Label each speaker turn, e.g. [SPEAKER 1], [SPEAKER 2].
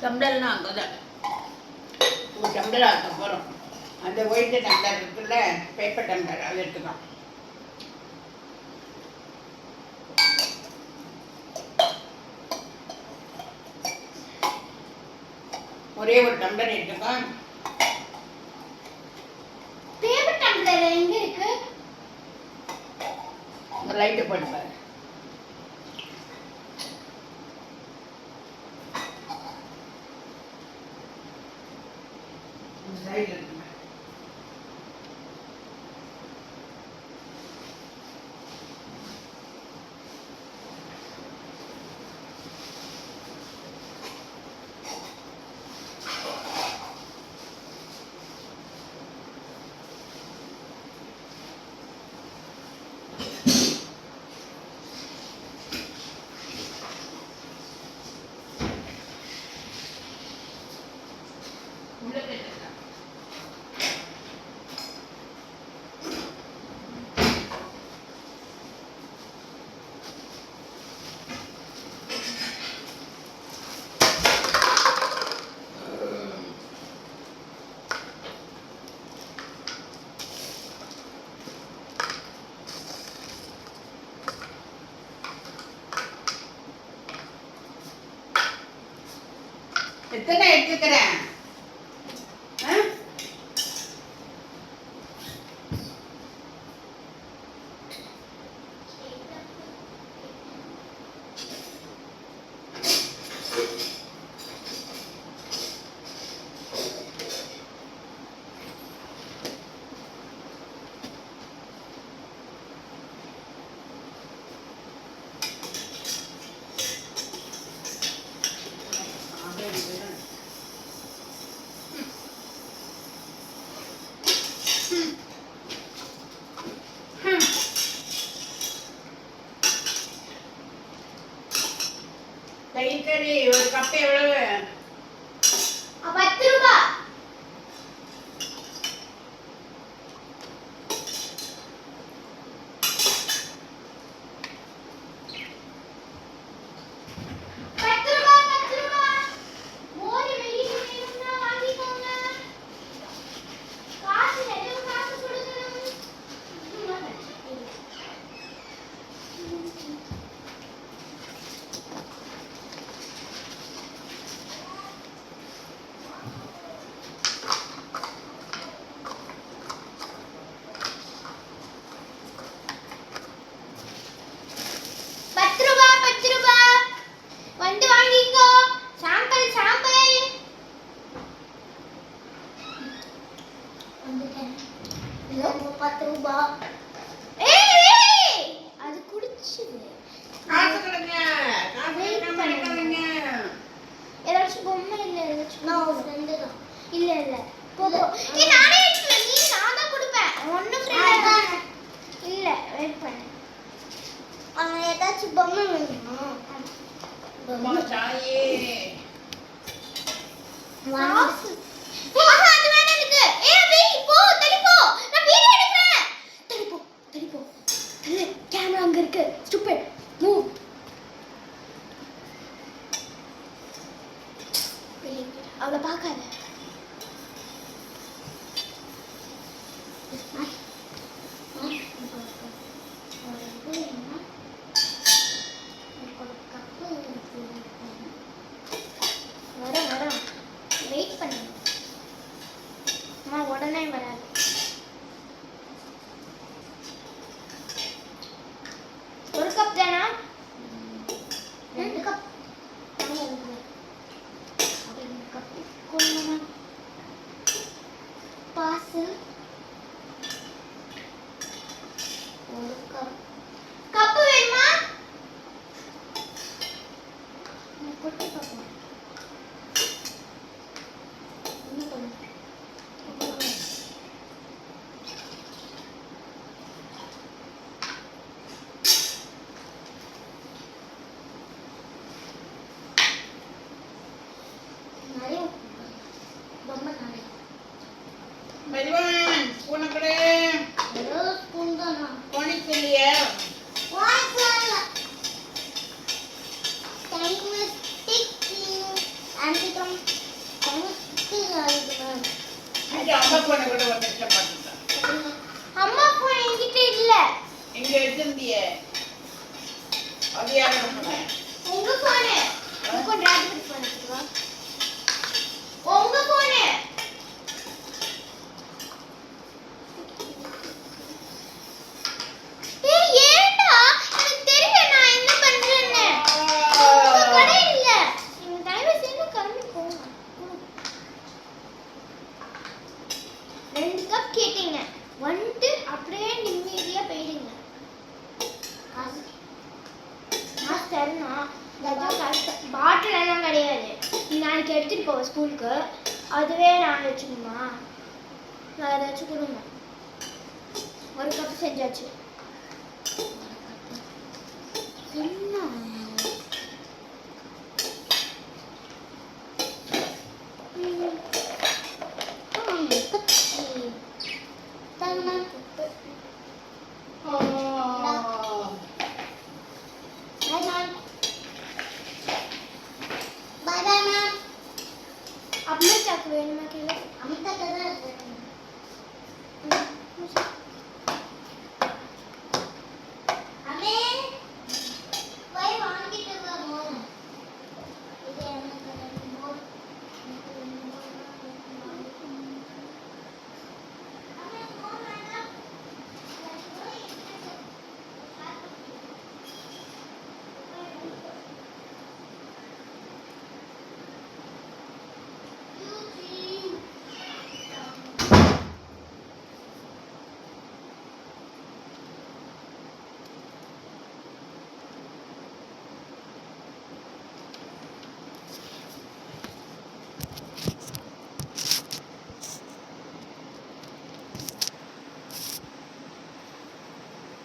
[SPEAKER 1] டம்ளர்னா அங்கே தான் ஒரு டம்ளர் ஆக்க போகிறோம். அந்த ஒயிட்டு டம்ளர் இருக்குல்ல, பேப்பர் டம்ளர், அது எடுத்துக்கலாம். ஒரே ஒரு டம்ளர் எடுத்துக்கோ.
[SPEAKER 2] பேப்பர் டம்ளர் எங்க இருக்கு?
[SPEAKER 1] லைட்டு போட்டு பாரு. சைடில் இருக்கு. எத்தனை எடுத்துக்கிறேன்? தயிர்கறி ஒரு கப் எவ்வளவு?
[SPEAKER 2] 10 ரூபாய். அது குடிச்சுது.
[SPEAKER 1] காசு கொடுங்க. காசு கொடுங்க.
[SPEAKER 2] ஏதாச்சும் பொம்மை இல்ல, ஏதாச்சும் நான் ஃப்ரெண்ட் தான். இல்ல இல்ல போகோ. நானே எடுத்துறேன். நான் தான் கொடுப்பேன். ஒண்ணு ஃப்ரெண்ட் தான். இல்ல வெயிட் பண்ணு. ஏதாச்சும் பொம்மை வேணுமா?
[SPEAKER 1] பொம்மை சாயே.
[SPEAKER 2] ஏய் அபி போ தள்ளி போ நான் வீடியோ எடுக்கறேன் தள்ளி போ தள்ளி கேமரா அங்க இருக்கு ஸ்டூபிட் மூவ் அவளை பார்க்காத வர வெயிட் பண்ணு அம்மா உடனே வராது ஒரு கப் தானா 2 கப் கப் கொள்ளுமா பாசு ஒரு கப் கப் வேணுமா கொட்டி பாப்போம்
[SPEAKER 1] மெதுவான் ஸ்பூனை கொடு. கோணிக்கு இல்லையா? அது அம்மா போனை கூட ஒரு நிமிஷம் பார்த்துட்டேன்.
[SPEAKER 2] அம்மா போன் என்கிட்ட இல்ல
[SPEAKER 1] எங்க வச்சிருந்தியே? அது யாரோட போன?
[SPEAKER 2] உங்க போனு உங்க டிராஃபிக் போன் எடுத்துவா உங்க போனு ஏய் ஏண்டா எனக்கு தெரியும் நான் என்ன பண்றேன்னு உங்க கடை இல்ல நீங்க தயவு செய்து கிளம்பி போங்க 2 கப் கேட்டீங்க வந்துட்டு அப்படியே நிம்மதியா போயிடுங்க மாஸ்டர்னா பாட்டில் எல்லாம் கிடையாது நீ நாளைக்கு எடுத்துட்டு போவ ஸ்கூலுக்கு அதுவே நான் வச்சுக்கணுமா நான் ஏதாச்சும் கொடுங்க 1 கப் செஞ்சாச்சு என்ன வேணுமா கேளு அமிதா